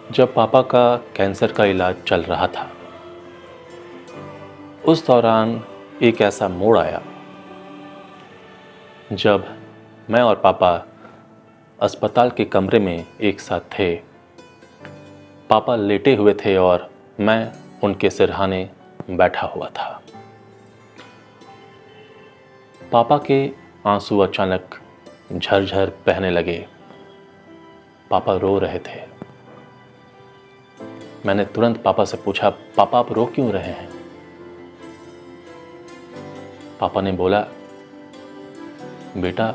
जब पापा का कैंसर का इलाज चल रहा था, उस दौरान एक ऐसा मोड़ आया जब मैं और पापा अस्पताल के कमरे में एक साथ थे। पापा लेटे हुए थे और मैं उनके सिरहाने बैठा हुआ था। पापा के आंसू अचानक झरझर बहने लगे। पापा रो रहे थे। मैंने तुरंत पापा से पूछा, पापा आप रो क्यों रहे हैं? पापा ने बोला, बेटा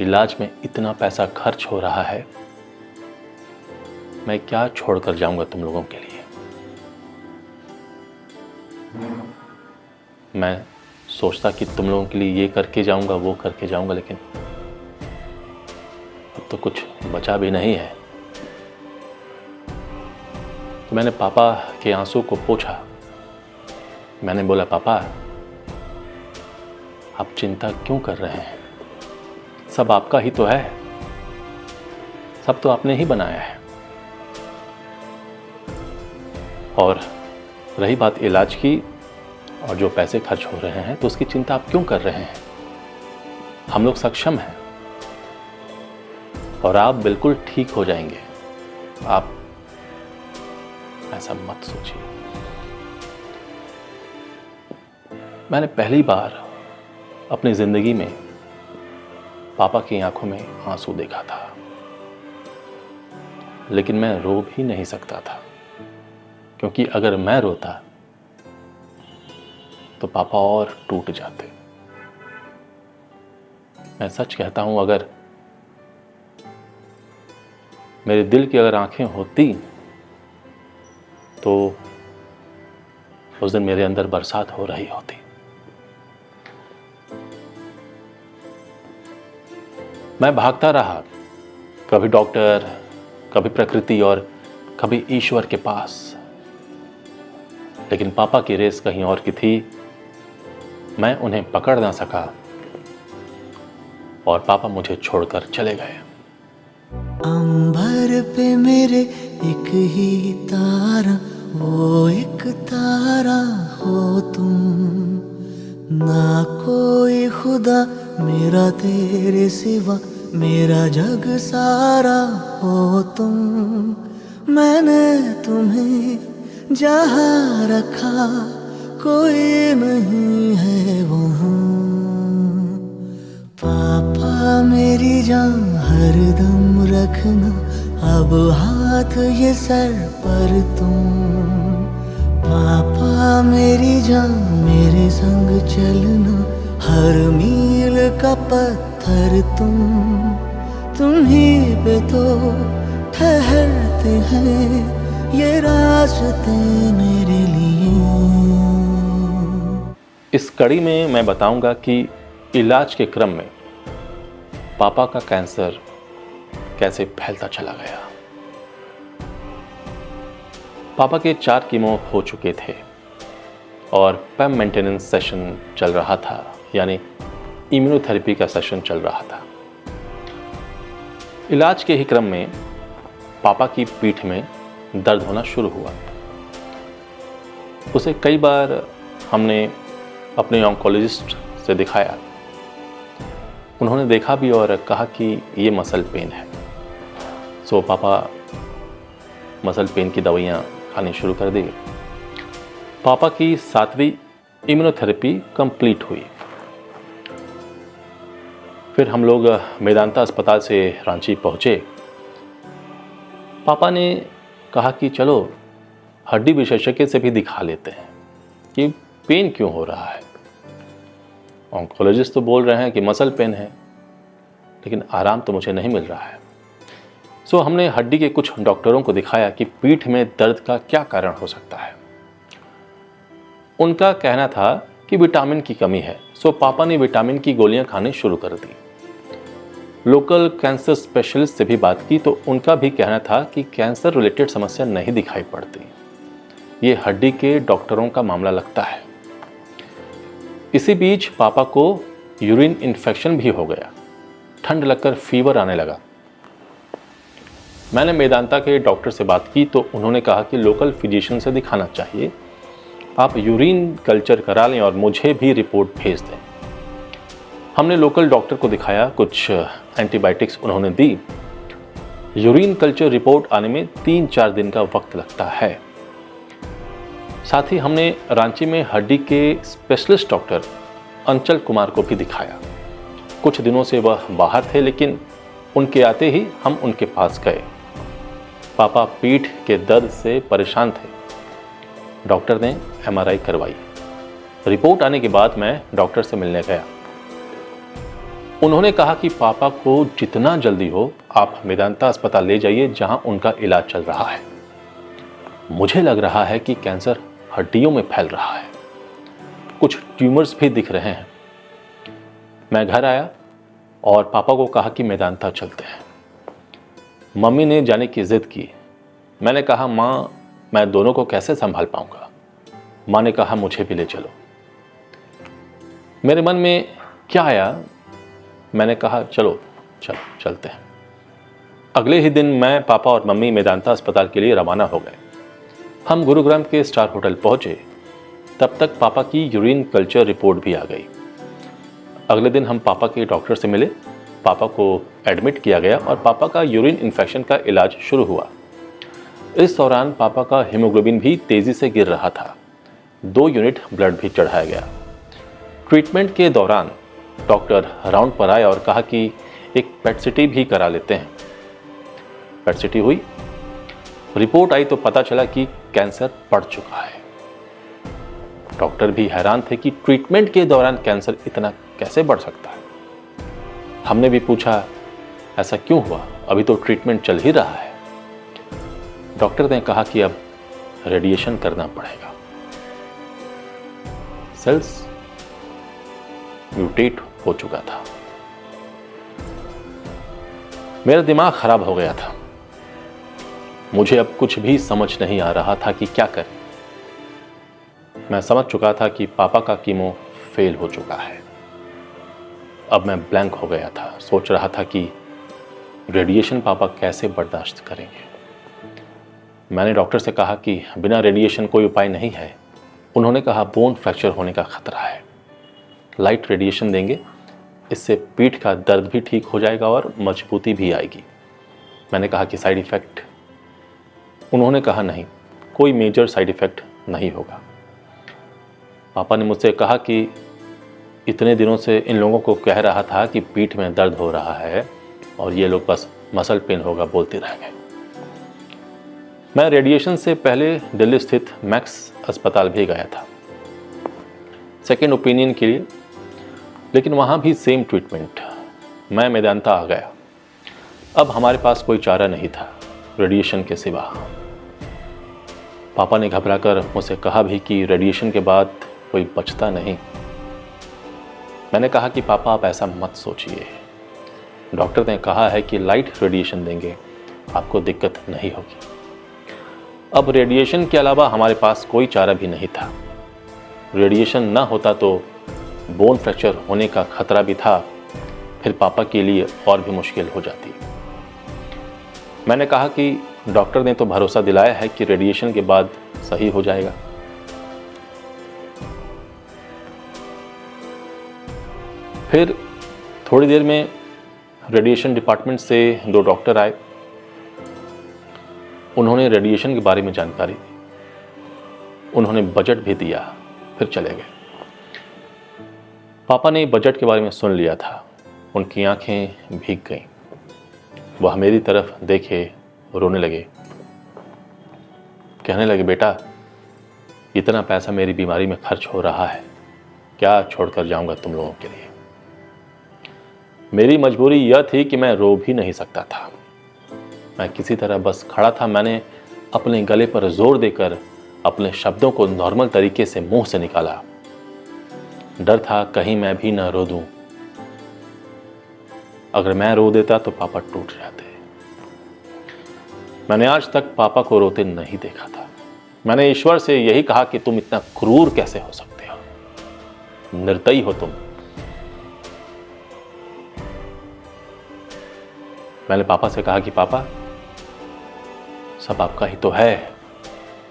इलाज में इतना पैसा खर्च हो रहा है, मैं क्या छोड़कर जाऊंगा तुम लोगों के लिए। मैं सोचता कि तुम लोगों के लिए ये करके जाऊंगा, वो करके जाऊंगा, लेकिन अब तो कुछ बचा भी नहीं है। तो मैंने पापा के आंसू को पोंछा। मैंने बोला, पापा आप चिंता क्यों कर रहे हैं? सब आपका ही तो है, सब तो आपने ही बनाया है। और रही बात इलाज की और जो पैसे खर्च हो रहे हैं, तो उसकी चिंता आप क्यों कर रहे हैं? हम लोग सक्षम हैं और आप बिल्कुल ठीक हो जाएंगे। आप ऐसा मत सोचिए। मैंने पहली बार अपनी जिंदगी में पापा की आंखों में आंसू देखा था, लेकिन मैं रो भी नहीं सकता था, क्योंकि अगर मैं रोता तो पापा और टूट जाते। मैं सच कहता हूं, अगर मेरे दिल की अगर आंखें होती तो उस दिन मेरे अंदर बरसात हो रही होती। मैं भागता रहा, कभी डॉक्टर, कभी प्रकृति और कभी ईश्वर के पास, लेकिन पापा की रेस कहीं और की थी। मैं उन्हें पकड़ ना सका और पापा मुझे छोड़कर चले गए। अंबर पे मेरे एक ही तारा, वो एक तारा हो तुम। ना कोई खुदा मेरा तेरे सिवा, मेरा जग सारा हो तुम। मैंने तुम्हें जहाँ रखा, कोई नहीं है वहाँ। पापा मेरी जान हरदम रखना, अब हाथ ये सर पर तुम। पापा मेरी जान मेरे संग चलना, हर मील का पत्थर तुम ही पे तो ठहरते हैं ये रास्ते मेरे लिए। इस कड़ी में मैं बताऊंगा कि इलाज के क्रम में पापा का कैंसर कैसे फैलता चला गया। पापा के 4 कीमो हो चुके थे और पैम मेंटेनेंस सेशन चल रहा था, यानी इम्यूनोथेरेपी का सेशन चल रहा था। इलाज के ही क्रम में पापा की पीठ में दर्द होना शुरू हुआ। उसे कई बार हमने अपने ऑन्कोलॉजिस्ट से दिखाया। उन्होंने देखा भी और कहा कि ये मसल पेन है। सो पापा मसल पेन की दवाइयाँ खानी शुरू कर दी। पापा की 7वीं इम्यूनोथेरेपी कंप्लीट हुई। फिर हम लोग मेदांता अस्पताल से रांची पहुँचे। पापा ने कहा कि चलो हड्डी विशेषज्ञ से भी दिखा लेते हैं कि पेन क्यों हो रहा है। ऑन्कोलॉजिस्ट तो बोल रहे हैं कि मसल पेन है, लेकिन आराम तो मुझे नहीं मिल रहा है। सो हमने हड्डी के कुछ डॉक्टरों को दिखाया कि पीठ में दर्द का क्या कारण हो सकता है। उनका कहना था कि विटामिन की कमी है। सो पापा ने विटामिन की गोलियां खाने शुरू कर दी। लोकल कैंसर स्पेशलिस्ट से भी बात की तो उनका भी कहना था कि कैंसर रिलेटेड समस्या नहीं दिखाई पड़ती, ये हड्डी के डॉक्टरों का मामला लगता है। इसी बीच पापा को यूरिन इन्फेक्शन भी हो गया। ठंड लगकर फीवर आने लगा। मैंने मेदांता के डॉक्टर से बात की तो उन्होंने कहा कि लोकल फिजिशियन से दिखाना चाहिए, आप यूरिन कल्चर करा लें और मुझे भी रिपोर्ट भेज दें। हमने लोकल डॉक्टर को दिखाया, कुछ एंटीबायोटिक्स उन्होंने दी। यूरिन कल्चर रिपोर्ट आने में 3-4 दिन का वक्त लगता है। साथ ही हमने रांची में हड्डी के स्पेशलिस्ट डॉक्टर अंचल कुमार को भी दिखाया। कुछ दिनों से वह बाहर थे, लेकिन उनके आते ही हम उनके पास गए। पापा पीठ के दर्द से परेशान थे। डॉक्टर ने MRI करवाई। रिपोर्ट आने के बाद मैं डॉक्टर से मिलने गया। उन्होंने कहा कि पापा को जितना जल्दी हो आप मेदांता अस्पताल ले जाइए, जहां उनका इलाज चल रहा है। मुझे लग रहा है कि कैंसर हड्डियों में फैल रहा है, कुछ ट्यूमर्स भी दिख रहे हैं। मैं घर आया और पापा को कहा कि मेदांता चलते हैं। मम्मी ने जाने की जिद की। मैंने कहा, माँ मैं दोनों को कैसे संभाल पाऊंगा। माँ ने कहा, मुझे भी ले चलो। मेरे मन में क्या आया, मैंने कहा चलो चलते हैं। अगले ही दिन मैं, पापा और मम्मी मेदांता अस्पताल के लिए रवाना हो गए। हम गुरुग्राम के स्टार होटल पहुंचे। तब तक पापा की यूरिन कल्चर रिपोर्ट भी आ गई। अगले दिन हम पापा के डॉक्टर से मिले। पापा को एडमिट किया गया और पापा का यूरिन इन्फेक्शन का इलाज शुरू हुआ। इस दौरान पापा का हीमोग्लोबिन भी तेजी से गिर रहा था। 2 यूनिट ब्लड भी चढ़ाया गया। ट्रीटमेंट के दौरान डॉक्टर राउंड पर आए और कहा कि एक पेट सिटी भी करा लेते हैं। पेट सिटी हुई। रिपोर्ट आई तो पता चला कि कैंसर बढ़ चुका है। डॉक्टर भी हैरान थे कि ट्रीटमेंट के दौरान कैंसर इतना कैसे बढ़ सकता है। हमने भी पूछा, ऐसा क्यों हुआ, अभी तो ट्रीटमेंट चल ही रहा है। डॉक्टर ने कहा कि अब रेडिएशन करना पड़ेगा। सेल्स म्यूटेट हो चुका था। मेरा दिमाग खराब हो गया था। मुझे अब कुछ भी समझ नहीं आ रहा था कि क्या करें। मैं समझ चुका था कि पापा का कीमो फेल हो चुका है। अब मैं ब्लैंक हो गया था। सोच रहा था कि रेडिएशन पापा कैसे बर्दाश्त करेंगे। मैंने डॉक्टर से कहा कि बिना रेडिएशन कोई उपाय नहीं है। उन्होंने कहा बोन फ्रैक्चर होने का खतरा है, लाइट रेडिएशन देंगे, इससे पीठ का दर्द भी ठीक हो जाएगा और मजबूती भी आएगी। मैंने कहा कि साइड इफ़ेक्ट। उन्होंने कहा नहीं, कोई मेजर साइड इफ़ेक्ट नहीं होगा। पापा ने मुझसे कहा कि इतने दिनों से इन लोगों को कह रहा था कि पीठ में दर्द हो रहा है और ये लोग बस मसल पेन होगा बोलते रह गए। मैं रेडिएशन से पहले दिल्ली स्थित मैक्स अस्पताल भी गया था सेकेंड ओपिनियन के लिए, लेकिन वहाँ भी सेम ट्रीटमेंट। मैं मेदांता आ गया। अब हमारे पास कोई चारा नहीं था रेडिएशन के सिवा। पापा ने घबराकर मुझसे कहा भी कि रेडिएशन के बाद कोई बचता नहीं। मैंने कहा कि पापा आप ऐसा मत सोचिए, डॉक्टर ने कहा है कि लाइट रेडिएशन देंगे, आपको दिक्कत नहीं होगी। अब रेडिएशन के अलावा हमारे पास कोई चारा भी नहीं था। रेडिएशन ना होता तो बोन फ्रैक्चर होने का खतरा भी था, फिर पापा के लिए और भी मुश्किल हो जाती। मैंने कहा कि डॉक्टर ने तो भरोसा दिलाया है कि रेडिएशन के बाद सही हो जाएगा। फिर थोड़ी देर में रेडिएशन डिपार्टमेंट से 2 डॉक्टर आए। उन्होंने रेडिएशन के बारे में जानकारी दी। उन्होंने बजट भी दिया, फिर चले गए। पापा ने बजट के बारे में सुन लिया था। उनकी आंखें भीग गईं। वह मेरी तरफ देखे, रोने लगे। कहने लगे, बेटा इतना पैसा मेरी बीमारी में खर्च हो रहा है, क्या छोड़कर जाऊंगा तुम लोगों के लिए। मेरी मजबूरी यह थी कि मैं रो भी नहीं सकता था। मैं किसी तरह बस खड़ा था। मैंने अपने गले पर जोर देकर अपने शब्दों को नॉर्मल तरीके से मुंह से निकाला। डर था कहीं मैं भी न रो दूं। अगर मैं रो देता तो पापा टूट जाते। मैंने आज तक पापा को रोते नहीं देखा था। मैंने ईश्वर से यही कहा कि तुम इतना क्रूर कैसे हो सकते हो, निर्दयी हो तुम। मैंने पापा से कहा कि पापा सब आपका ही तो है,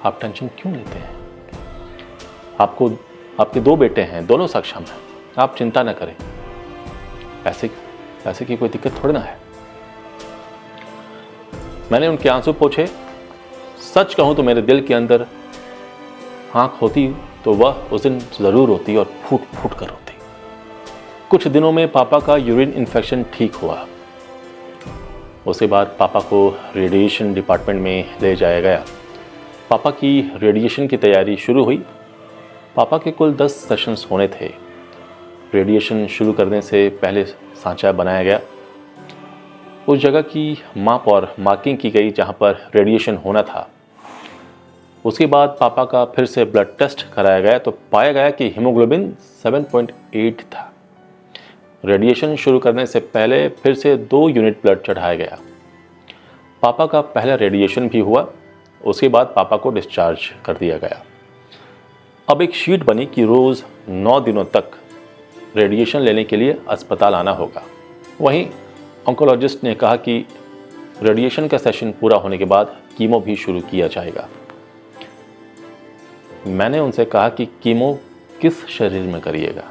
आप टेंशन क्यों लेते हैं? आपके 2 बेटे हैं, दोनों सक्षम हैं, आप चिंता न करें। पैसे की कोई दिक्कत थोड़ी ना है। मैंने उनके आंसू पोंछे। सच कहूं तो मेरे दिल के अंदर आंख होती तो वह उस दिन जरूर होती और फूट फूट कर होती। कुछ दिनों में पापा का यूरिन इन्फेक्शन ठीक हुआ। उसके बाद पापा को रेडिएशन डिपार्टमेंट में ले जाया गया। पापा की रेडिएशन की तैयारी शुरू हुई। पापा के कुल 10 सेशंस होने थे। रेडिएशन शुरू करने से पहले सांचा बनाया गया। उस जगह की माप और मार्किंग की गई जहां पर रेडिएशन होना था। उसके बाद पापा का फिर से ब्लड टेस्ट कराया गया तो पाया गया कि हीमोग्लोबिन 7.8 था। रेडिएशन शुरू करने से पहले फिर से 2 यूनिट ब्लड चढ़ाया गया। पापा का पहला रेडिएशन भी हुआ। उसके बाद पापा को डिस्चार्ज कर दिया गया। अब एक शीट बनी कि रोज़ 9 दिनों तक रेडिएशन लेने के लिए अस्पताल आना होगा। वहीं ऑन्कोलॉजिस्ट ने कहा कि रेडिएशन का सेशन पूरा होने के बाद कीमो भी शुरू किया जाएगा। मैंने उनसे कहा कि कीमो किस शरीर में करिएगा?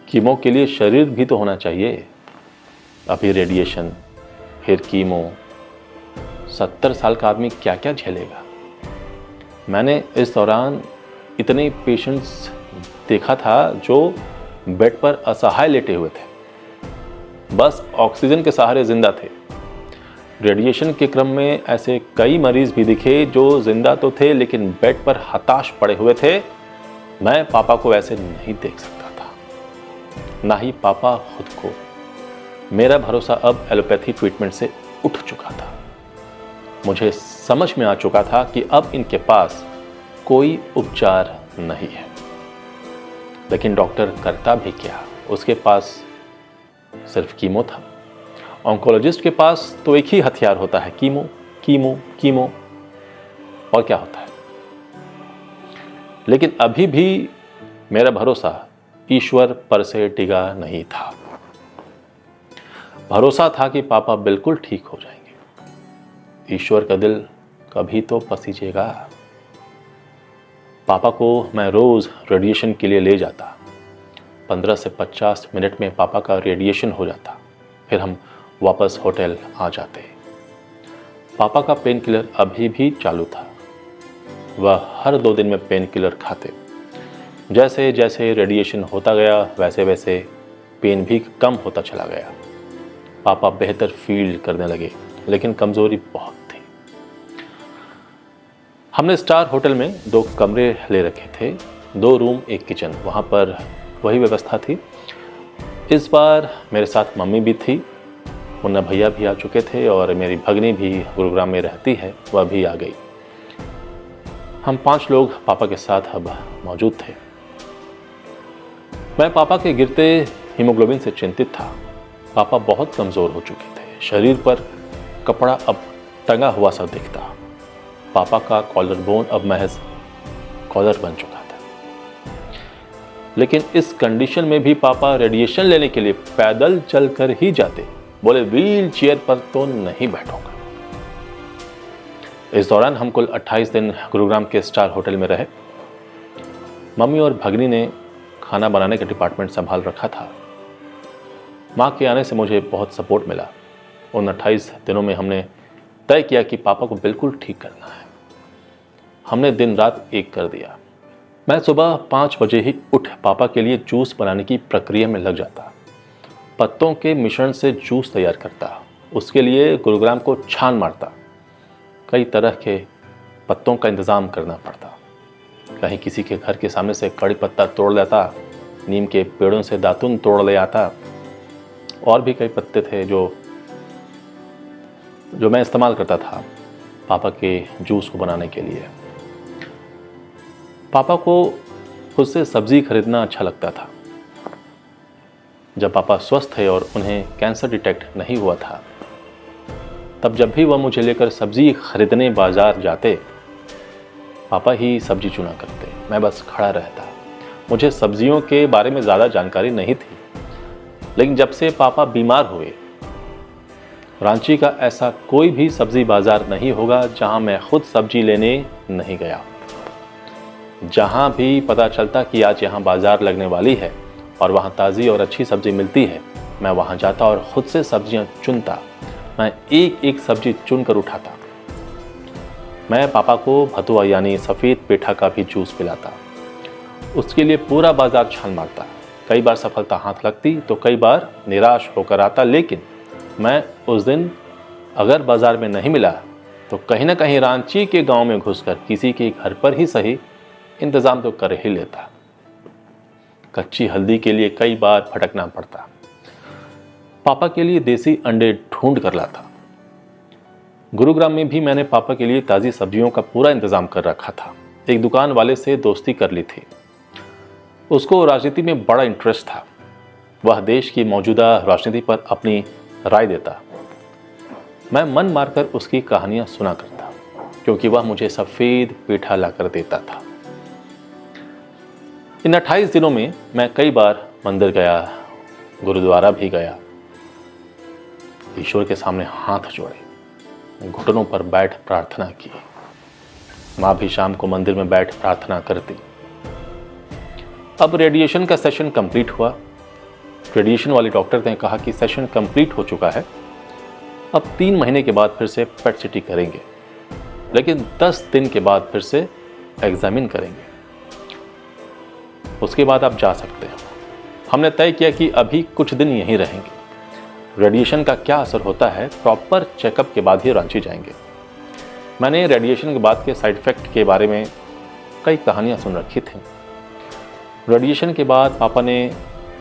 कीमो के लिए शरीर भी तो होना चाहिए। अभी रेडिएशन, फिर कीमो, 70 साल का आदमी क्या क्या झेलेगा? मैंने इस दौरान इतने पेशेंट्स देखा था जो बेड पर असहाय लेटे हुए थे, बस ऑक्सीजन के सहारे जिंदा थे। रेडिएशन के क्रम में ऐसे कई मरीज भी दिखे जो जिंदा तो थे लेकिन बेड पर हताश पड़े हुए थे। मैं पापा को ऐसे नहीं देख सकता था, ना ही पापा खुद को। मेरा भरोसा अब एलोपैथी ट्रीटमेंट से उठ चुका था। मुझे समझ में आ चुका था कि अब इनके पास कोई उपचार नहीं है। लेकिन डॉक्टर करता भी क्या? उसके पास सिर्फ कीमो था। ऑन्कोलॉजिस्ट के पास तो एक ही हथियार होता है, कीमो कीमो कीमो। और क्या होता है? लेकिन अभी भी मेरा भरोसा ईश्वर पर से डिगा नहीं था। भरोसा था कि पापा बिल्कुल ठीक हो जाएंगे। ईश्वर का दिल कभी तो पसीजेगा। पापा को मैं रोज रेडिएशन के लिए ले जाता। 15 से 50 मिनट में पापा का रेडिएशन हो जाता। फिर हम वापस होटल आ जाते। पापा का पेन किलर अभी भी चालू था। वह हर 2 दिन में पेन किलर खाते। जैसे जैसे रेडिएशन होता गया वैसे वैसे पेन भी कम होता चला गया। पापा बेहतर फील करने लगे, लेकिन कमज़ोरी बहुत थी। हमने स्टार होटल में 2 कमरे ले रखे थे, 2 रूम 1 किचन। वहाँ पर वही व्यवस्था थी। इस बार मेरे साथ मम्मी भी थी, मुन्ना भैया भी आ चुके थे और मेरी भगनी भी गुरुग्राम में रहती है, वह भी आ गई। हम 5 लोग पापा के साथ अब मौजूद थे। मैं पापा के गिरते हीमोग्लोबिन से चिंतित था। पापा बहुत कमज़ोर हो चुके थे। शरीर पर कपड़ा अब टंगा हुआ सा दिखता। पापा का कॉलर बोन अब महज कॉलर बन चुका था। लेकिन इस कंडीशन में भी पापा रेडिएशन लेने के लिए पैदल चलकर ही जाते। बोले व्हील चेयर पर तो नहीं बैठूंगा। इस दौरान हम कुल 28 दिन गुरुग्राम के स्टार होटल में रहे। मम्मी और भगनी ने खाना बनाने का डिपार्टमेंट संभाल रखा था। माँ के आने से मुझे बहुत सपोर्ट मिला। उन 28 दिनों में हमने तय किया कि पापा को बिल्कुल ठीक करना है। हमने दिन रात एक कर दिया। मैं सुबह 5 बजे ही उठ पापा के लिए जूस बनाने की प्रक्रिया में लग जाता। पत्तों के मिश्रण से जूस तैयार करता। उसके लिए गुरुग्राम को छान मारता। कई तरह के पत्तों का इंतज़ाम करना पड़ता। कहीं किसी के घर के सामने से कड़ी पत्ता तोड़ लेता, नीम के पेड़ों से दातुन तोड़ ले आता। और भी कई पत्ते थे जो मैं इस्तेमाल करता था पापा के जूस को बनाने के लिए। पापा को खुद से सब्ज़ी खरीदना अच्छा लगता था। जब पापा स्वस्थ थे और उन्हें कैंसर डिटेक्ट नहीं हुआ था, तब जब भी वह मुझे लेकर सब्ज़ी खरीदने बाज़ार जाते, पापा ही सब्ज़ी चुना करते। मैं बस खड़ा रहता। मुझे सब्ज़ियों के बारे में ज़्यादा जानकारी नहीं थी। लेकिन जब से पापा बीमार हुए, रांची का ऐसा कोई भी सब्जी बाजार नहीं होगा जहां मैं खुद सब्जी लेने नहीं गया। जहां भी पता चलता कि आज यहाँ बाजार लगने वाली है और वहाँ ताज़ी और अच्छी सब्जी मिलती है, मैं वहाँ जाता और ख़ुद से सब्जियाँ चुनता। मैं एक एक सब्जी चुन कर उठाता। मैं पापा को भतुआ यानी सफ़ेद पेठा का भी जूस पिलाता। उसके लिए पूरा बाजार छान मारता। कई बार सफलता हाथ लगती तो कई बार निराश होकर आता, लेकिन मैं उस दिन अगर बाजार में नहीं मिला तो कहीं ना कहीं रांची के गांव में घुसकर किसी के घर पर ही सही इंतज़ाम तो कर ही लेता। कच्ची हल्दी के लिए कई बार भटकना पड़ता। पापा के लिए देसी अंडे ढूंढ कर लाता। गुरुग्राम में भी मैंने पापा के लिए ताज़ी सब्जियों का पूरा इंतज़ाम कर रखा था। एक दुकान वाले से दोस्ती कर ली थी। उसको राजनीति में बड़ा इंटरेस्ट था। वह देश की मौजूदा राजनीति पर अपनी राय देता। मैं मन मारकर उसकी कहानियाँ सुना करता, क्योंकि वह मुझे सफ़ेद पेठा लाकर देता था। इन 28 दिनों में मैं कई बार मंदिर गया, गुरुद्वारा भी गया। ईश्वर के सामने हाथ जोड़े, घुटनों पर बैठ प्रार्थना की। माँ भी शाम को मंदिर में बैठ प्रार्थना करती। अब रेडिएशन का सेशन कंप्लीट हुआ। रेडिएशन वाले डॉक्टर ने कहा कि सेशन कंप्लीट हो चुका है, अब 3 महीने के बाद फिर से पेट सिटी करेंगे, लेकिन 10 दिन के बाद फिर से एग्जामिन करेंगे, उसके बाद आप जा सकते हैं। हमने तय किया कि अभी कुछ दिन यहीं रहेंगे। रेडिएशन का क्या असर होता है, प्रॉपर चेकअप के बाद ही रांची जाएंगे। मैंने रेडिएशन के बाद के साइड इफ़ेक्ट के बारे में कई कहानियाँ सुन रखी थी। रेडिएशन के बाद पापा ने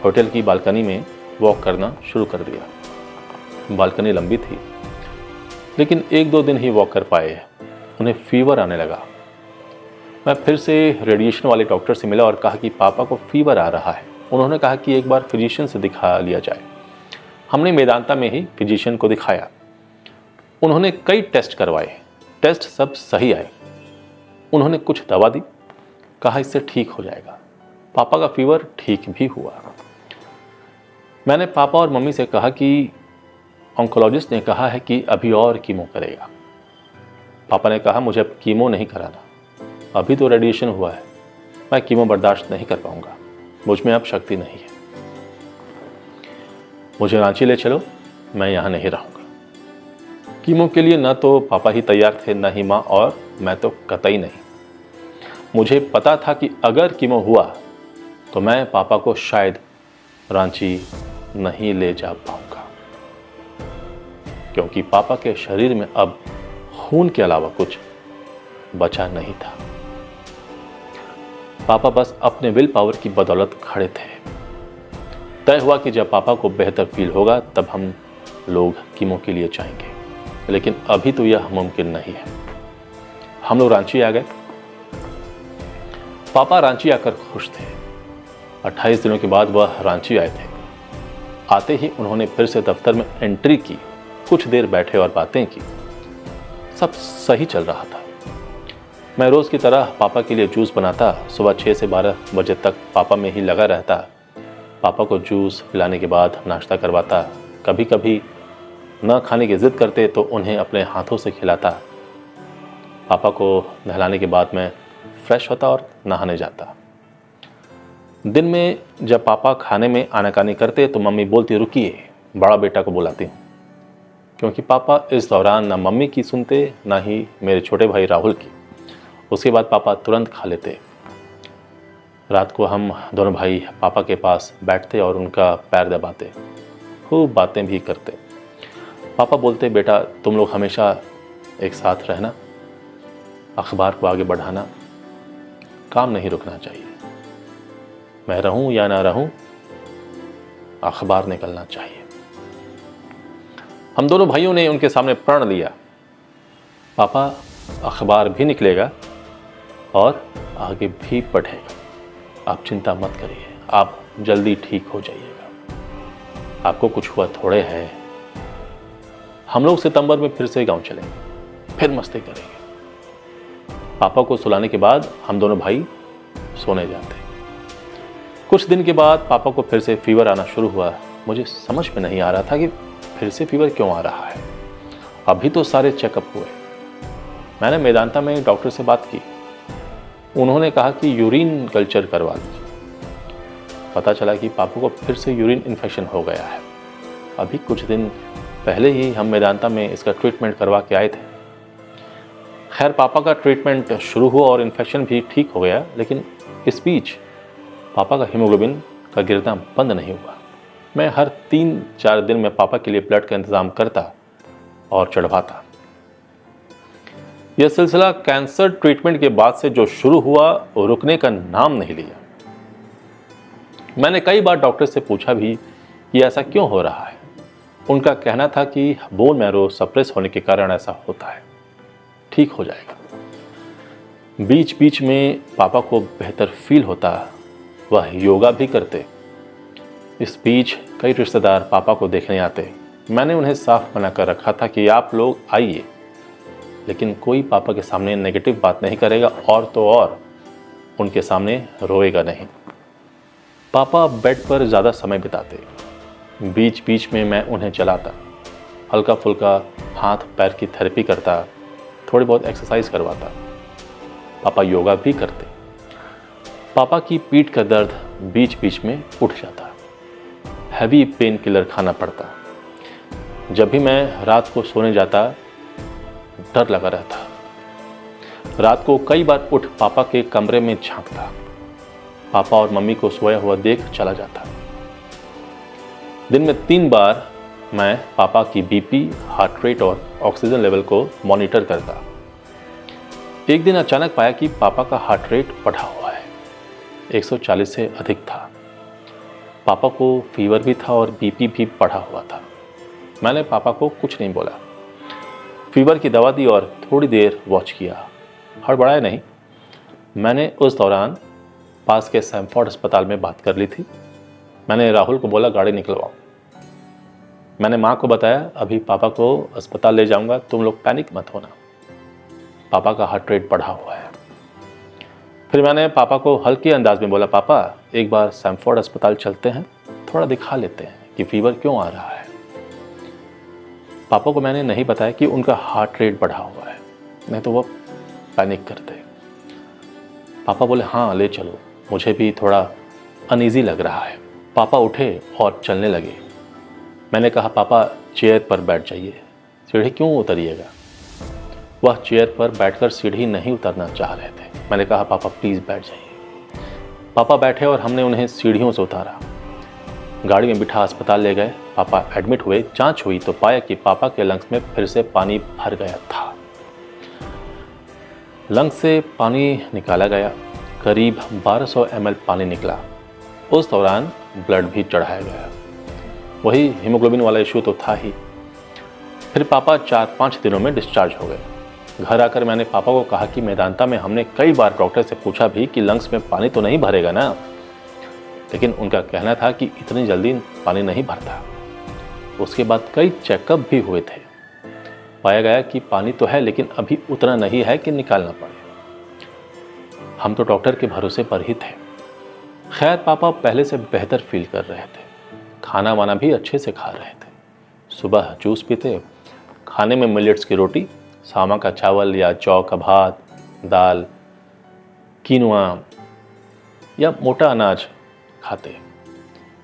होटल की बालकनी में वॉक करना शुरू कर दिया। बालकनी लंबी थी, लेकिन 1-2 दिन ही वॉक कर पाए। उन्हें फीवर आने लगा। मैं फिर से रेडिएशन वाले डॉक्टर से मिला और कहा कि पापा को फीवर आ रहा है। उन्होंने कहा कि एक बार फिजिशियन से दिखा लिया जाए। हमने मेदांता में ही फिजिशियन को दिखाया। उन्होंने कई टेस्ट करवाए, टेस्ट सब सही आए। उन्होंने कुछ दवा दी, कहा इससे ठीक हो जाएगा। पापा का फीवर ठीक भी हुआ। मैंने पापा और मम्मी से कहा कि ऑन्कोलॉजिस्ट ने कहा है कि अभी और कीमो करेगा। पापा ने कहा मुझे अब कीमो नहीं कराना, अभी तो रेडिएशन हुआ है, मैं कीमो बर्दाश्त नहीं कर पाऊंगा, मुझ में अब शक्ति नहीं है, मुझे रांची ले चलो, मैं यहाँ नहीं रहूँगा। कीमो के लिए न तो पापा ही तैयार थे, न ही माँ, और मैं तो कतई नहीं। मुझे पता था कि अगर कीमो हुआ तो मैं पापा को शायद रांची नहीं ले जा पाऊंगा, क्योंकि पापा के शरीर में अब खून के अलावा कुछ बचा नहीं था। पापा बस अपने विल पावर की बदौलत खड़े थे। तय हुआ कि जब पापा को बेहतर फील होगा तब हम लोग कीमो के लिए जाएंगे, लेकिन अभी तो यह मुमकिन नहीं है। हम लोग रांची आ गए। पापा रांची आकर खुश थे। 28 दिनों के बाद वह रांची आए थे। आते ही उन्होंने फिर से दफ्तर में एंट्री की, कुछ देर बैठे और बातें की। सब सही चल रहा था। मैं रोज़ की तरह पापा के लिए जूस बनाता, सुबह 6 से 12 बजे तक पापा में ही लगा रहता। पापा को जूस पिलाने के बाद नाश्ता करवाता। कभी कभी न खाने की ज़िद करते तो उन्हें अपने हाथों से खिलाता। पापा को नहलाने के बाद मैं फ्रेश होता और नहाने जाता। दिन में जब पापा खाने में आनाकानी करते तो मम्मी बोलती, रुकिए, बड़ा बेटा को बुलाती हूँ, क्योंकि पापा इस दौरान ना मम्मी की सुनते ना ही मेरे छोटे भाई राहुल की। उसके बाद पापा तुरंत खा लेते। रात को हम दोनों भाई पापा के पास बैठते और उनका पैर दबाते, खूब बातें भी करते। पापा बोलते, बेटा तुम लोग हमेशा एक साथ रहना, अखबार को आगे बढ़ाना, काम नहीं रुकना चाहिए। मैं रहूं या ना रहूं, अखबार निकलना चाहिए। हम दोनों भाइयों ने उनके सामने प्रण लिया, पापा अखबार भी निकलेगा और आगे भी बढ़ेगा। आप चिंता मत करिए, आप जल्दी ठीक हो जाइएगा, आपको कुछ हुआ थोड़े है। हम लोग सितंबर में फिर से गांव चलेंगे, फिर मस्ती करेंगे। पापा को सुलाने के बाद हम दोनों भाई सोने जाते। कुछ दिन के बाद पापा को फिर से फीवर आना शुरू हुआ। मुझे समझ में नहीं आ रहा था कि फिर से फीवर क्यों आ रहा है? अभी तो सारे चेकअप हुए। मैंने मेदांता में डॉक्टर से बात की। उन्होंने कहा कि यूरिन कल्चर करवा लीजिए। पता चला कि पापा को फिर से यूरिन इन्फेक्शन हो गया है। अभी कुछ दिन पहले ही हम मेदांता में इसका ट्रीटमेंट करवा के आए थे। खैर, पापा का ट्रीटमेंट शुरू हुआ और इन्फेक्शन भी ठीक हो गया, लेकिन इस बीच पापा का हीमोग्लोबिन का गिरना बंद नहीं हुआ। मैं हर 3-4 दिन में पापा के लिए ब्लड का इंतज़ाम करता और चढ़वाता। यह सिलसिला कैंसर ट्रीटमेंट के बाद से जो शुरू हुआ वो रुकने का नाम नहीं लिया। मैंने कई बार डॉक्टर से पूछा भी कि ऐसा क्यों हो रहा है। उनका कहना था कि बोन मैरो सप्रेस होने के कारण ऐसा होता है, ठीक हो जाएगा। बीच बीच में पापा को बेहतर फील होता, वह योगा भी करते। इस बीच कई रिश्तेदार पापा को देखने आते। मैंने उन्हें साफ मना कर रखा था कि आप लोग आइए, लेकिन कोई पापा के सामने नेगेटिव बात नहीं करेगा और तो और उनके सामने रोएगा नहीं। पापा बेड पर ज़्यादा समय बिताते। बीच बीच में मैं उन्हें चलाता, हल्का फुल्का हाथ पैर की थेरेपी करता, थोड़ी बहुत एक्सरसाइज करवाता। पापा योगा भी करते। पापा की पीठ का दर्द बीच बीच में उठ जाता। हैवी पेन किलर खाना पड़ता। जब भी मैं रात को सोने जाता, डर लगा रहता। रात को कई बार उठ पापा के कमरे में झांकता। पापा और मम्मी को सोया हुआ देख चला जाता। दिन में 3 बार मैं पापा की बीपी, हार्ट रेट और ऑक्सीजन लेवल को मॉनिटर करता। एक दिन अचानक पाया कि पापा का हार्ट रेट बढ़ा हुआ है, 140 से अधिक था। पापा को फीवर भी था और बीपी भी बढ़ा हुआ था। मैंने पापा को कुछ नहीं बोला। फीवर की दवा दी और थोड़ी देर वॉच किया। हड़बड़ाया नहीं। मैंने उस दौरान पास के सैमफोर्ड अस्पताल में बात कर ली थी। मैंने राहुल को बोला गाड़ी निकलवाओ। मैंने माँ को बताया अभी पापा को अस्पताल ले जाऊंगा, तुम लोग पैनिक मत होना, पापा का हार्ट रेट बढ़ा हुआ है। फिर मैंने पापा को हल्के अंदाज में बोला, पापा एक बार सैमफोर्ड अस्पताल चलते हैं, थोड़ा दिखा लेते हैं कि फीवर क्यों आ रहा है। पापा को मैंने नहीं बताया कि उनका हार्ट रेट बढ़ा हुआ है, नहीं तो वो पैनिक करते। पापा बोले हाँ ले चलो, मुझे भी थोड़ा अनईजी लग रहा है। पापा उठे और चलने लगे। मैंने कहा पापा चेयर पर बैठ जाइए, सीढ़ी क्यों उतरिएगा। वह चेयर पर बैठकर सीढ़ी नहीं उतरना चाह रहे थे। मैंने कहा पापा प्लीज़ बैठ जाइए। पापा बैठे और हमने उन्हें सीढ़ियों से उतारा। गाड़ी में बिठा अस्पताल ले गए। पापा एडमिट हुए। जांच हुई तो पाया कि पापा के लंग्स में फिर से पानी भर गया था। लंग्स से पानी निकाला गया। करीब 1200 ml पानी निकला। उस दौरान ब्लड भी चढ़ाया गया। वही हीमोग्लोबिन वाला इशू तो था ही। फिर पापा 4-5 दिनों में डिस्चार्ज हो गए। घर आकर मैंने पापा को कहा कि मेदांता में हमने कई बार डॉक्टर से पूछा भी कि लंग्स में पानी तो नहीं भरेगा ना, लेकिन उनका कहना था कि इतनी जल्दी पानी नहीं भरता। उसके बाद कई चेकअप भी हुए थे। पाया गया कि पानी तो है लेकिन अभी उतना नहीं है कि निकालना पड़े। हम तो डॉक्टर के भरोसे पर ही थे। खैर पापा पहले से बेहतर फील कर रहे थे। खाना वाना भी अच्छे से खा रहे थे। सुबह जूस पीते, खाने में मिलेट्स की रोटी, सामा का चावल या जौ का भात, दाल, कीनुआ या मोटा अनाज खाते।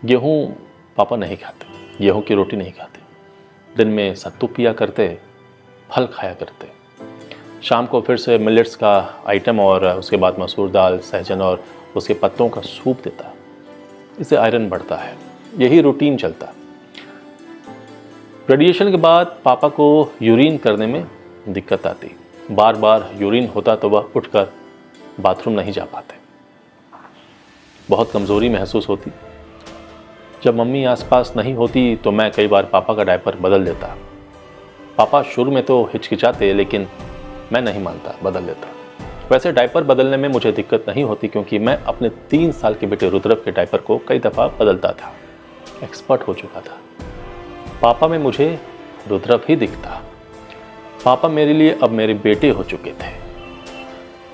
गेहूँ पापा नहीं खाते, गेहूँ की रोटी नहीं खाते। दिन में सत्तू पिया करते, फल खाया करते। शाम को फिर से मिलेट्स का आइटम और उसके बाद मसूर दाल, सहजन और उसके पत्तों का सूप देता। इससे आयरन बढ़ता है। यही रूटीन चलता। रेडिएशन के बाद पापा को यूरिन करने में दिक्कत आती। बार बार यूरिन होता तो वह उठकर बाथरूम नहीं जा पाते। बहुत कमज़ोरी महसूस होती। जब मम्मी आसपास नहीं होती तो मैं कई बार पापा का डायपर बदल देता। पापा शुरू में तो हिचकिचाते लेकिन मैं नहीं मानता, बदल देता। वैसे डायपर बदलने में मुझे दिक्कत नहीं होती क्योंकि मैं अपने 3 साल के बेटे रुद्रव के डायपर को कई दफ़ा बदलता था। एक्सपर्ट हो चुका था। पापा में मुझे रुद्रव ही दिखता। पापा मेरे लिए अब मेरे बेटे हो चुके थे।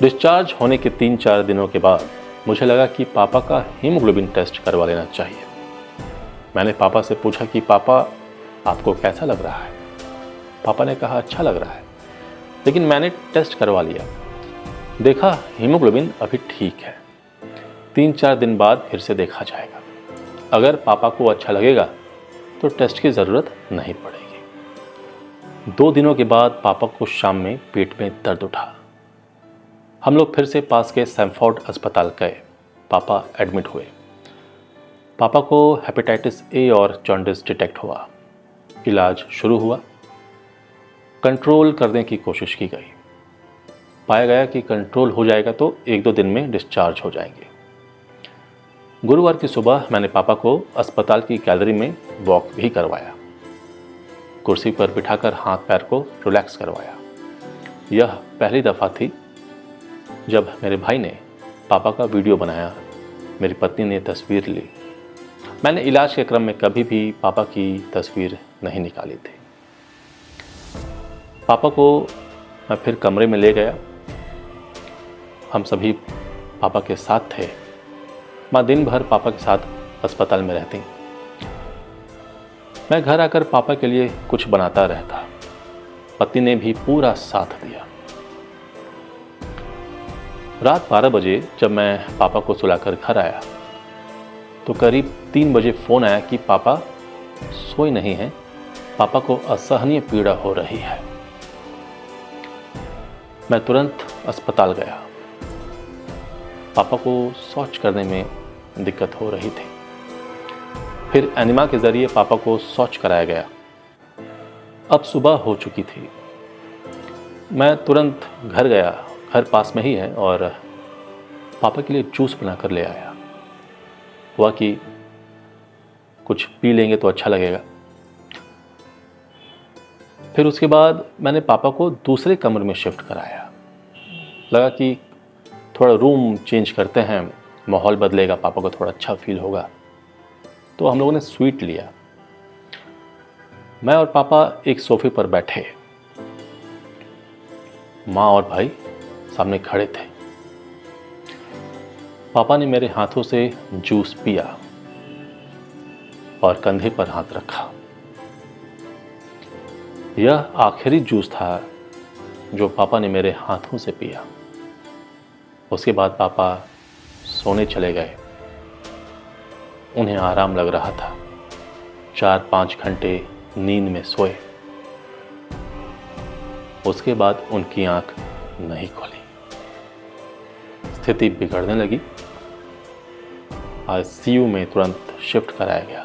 डिस्चार्ज होने के 3-4 दिनों के बाद मुझे लगा कि पापा का हीमोग्लोबिन टेस्ट करवा लेना चाहिए। मैंने पापा से पूछा कि पापा आपको कैसा लग रहा है? पापा ने कहा अच्छा लग रहा है, लेकिन मैंने टेस्ट करवा लिया, देखा हीमोग्लोबिन अभी ठीक है, 3-4 दिन बाद फिर से देखा जाएगा। अगर पापा को अच्छा लगेगा तो टेस्ट की ज़रूरत नहीं पड़ेगी। 2 दिनों के बाद पापा को शाम में पेट में दर्द उठा। हम लोग फिर से पास के सैमफोर्ड अस्पताल गए। पापा एडमिट हुए। पापा को हेपेटाइटिस ए और जॉन्डिस डिटेक्ट हुआ। इलाज शुरू हुआ। कंट्रोल करने की कोशिश की गई। पाया गया कि कंट्रोल हो जाएगा तो 1-2 दिन में डिस्चार्ज हो जाएंगे। गुरुवार की सुबह मैंने पापा को अस्पताल की गैलरी में वॉक भी करवाया। कुर्सी पर बिठाकर हाथ पैर को रिलैक्स करवाया। यह पहली दफ़ा थी जब मेरे भाई ने पापा का वीडियो बनाया, मेरी पत्नी ने तस्वीर ली। मैंने इलाज के क्रम में कभी भी पापा की तस्वीर नहीं निकाली थी। पापा को मैं फिर कमरे में ले गया। हम सभी पापा के साथ थे। माँ दिन भर पापा के साथ अस्पताल में रहती। मैं घर आकर पापा के लिए कुछ बनाता रहता। पत्नी ने भी पूरा साथ दिया। रात 12 बजे जब मैं पापा को सुलाकर घर आया तो करीब 3 बजे फ़ोन आया कि पापा सोए नहीं हैं, पापा को असहनीय पीड़ा हो रही है। मैं तुरंत अस्पताल गया। पापा को शौच करने में दिक्कत हो रही थी। फिर एनिमा के ज़रिए पापा को शौच कराया गया। अब सुबह हो चुकी थी। मैं तुरंत घर गया, घर पास में ही है, और पापा के लिए जूस बनाकर ले आया। हुआ कि कुछ पी लेंगे तो अच्छा लगेगा। फिर उसके बाद मैंने पापा को दूसरे कमरे में शिफ्ट कराया। लगा कि थोड़ा रूम चेंज करते हैं, माहौल बदलेगा, पापा को थोड़ा अच्छा फील होगा। तो हम लोगों ने स्वीट लिया। मैं और पापा एक सोफे पर बैठे। माँ और भाई सामने खड़े थे। पापा ने मेरे हाथों से जूस पिया और कंधे पर हाथ रखा। यह आखिरी जूस था जो पापा ने मेरे हाथों से पिया। उसके बाद पापा सोने चले गए। उन्हें आराम लग रहा था। 4-5 घंटे नींद में सोए। उसके बाद उनकी आंख नहीं खुली। स्थिति बिगड़ने लगी। आईसीयू में तुरंत शिफ्ट कराया गया।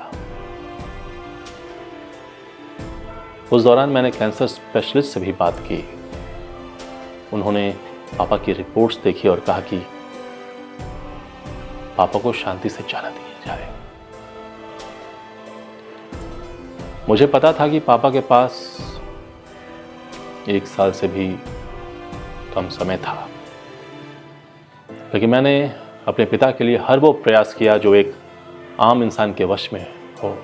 उस दौरान मैंने कैंसर स्पेशलिस्ट से भी बात की। उन्होंने पापा की रिपोर्ट्स देखी और कहा कि पापा को शांति से जाने दिया जाए। मुझे पता था कि पापा के पास 1 साल से भी कम समय था, लेकिन मैंने अपने पिता के लिए हर वो प्रयास किया जो एक आम इंसान के वश में हो।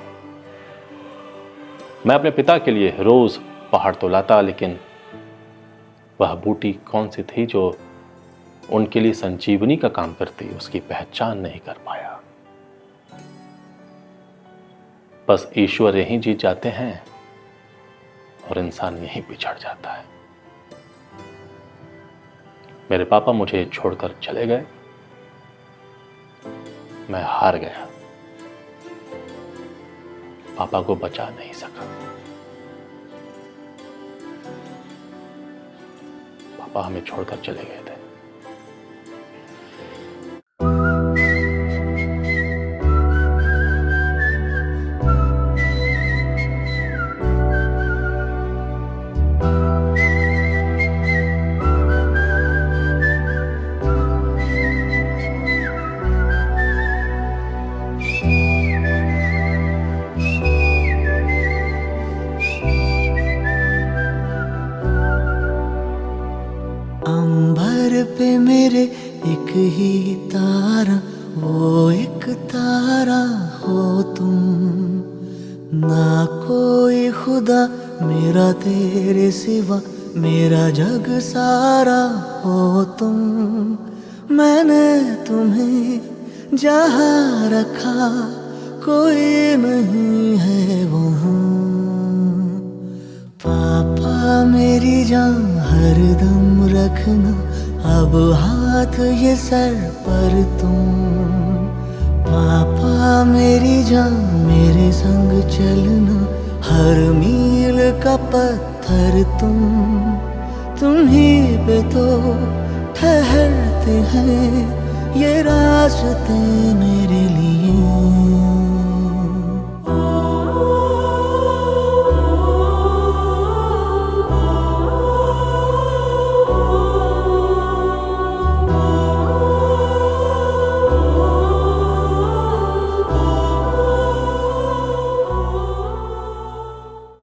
मैं अपने पिता के लिए रोज पहाड़ तो लाता, लेकिन वह बूटी कौन सी थी जो उनके लिए संजीवनी का काम करती, उसकी पहचान नहीं कर पाया। बस ईश्वर यहीं जीत जाते हैं और इंसान यहीं पिछड़ जाता है। मेरे पापा मुझे छोड़कर चले गए। मैं हार गया। पापा को बचा नहीं सका। पापा हमें छोड़कर चले गए थे। अंबर पे मेरे एक ही तारा, वो एक तारा हो तुम। ना कोई खुदा मेरा तेरे सिवा, मेरा जग सारा हो तुम। मैंने तुम्हें जहाँ रखा कोई नहीं है वहाँ। पापा मेरी जान हरदम रखना, अब हाथ ये सर पर तुम। पापा मेरी जान मेरे संग चलना, हर मील का पत्थर तुम ही पे तो ठहरते हैं ये रास्ते में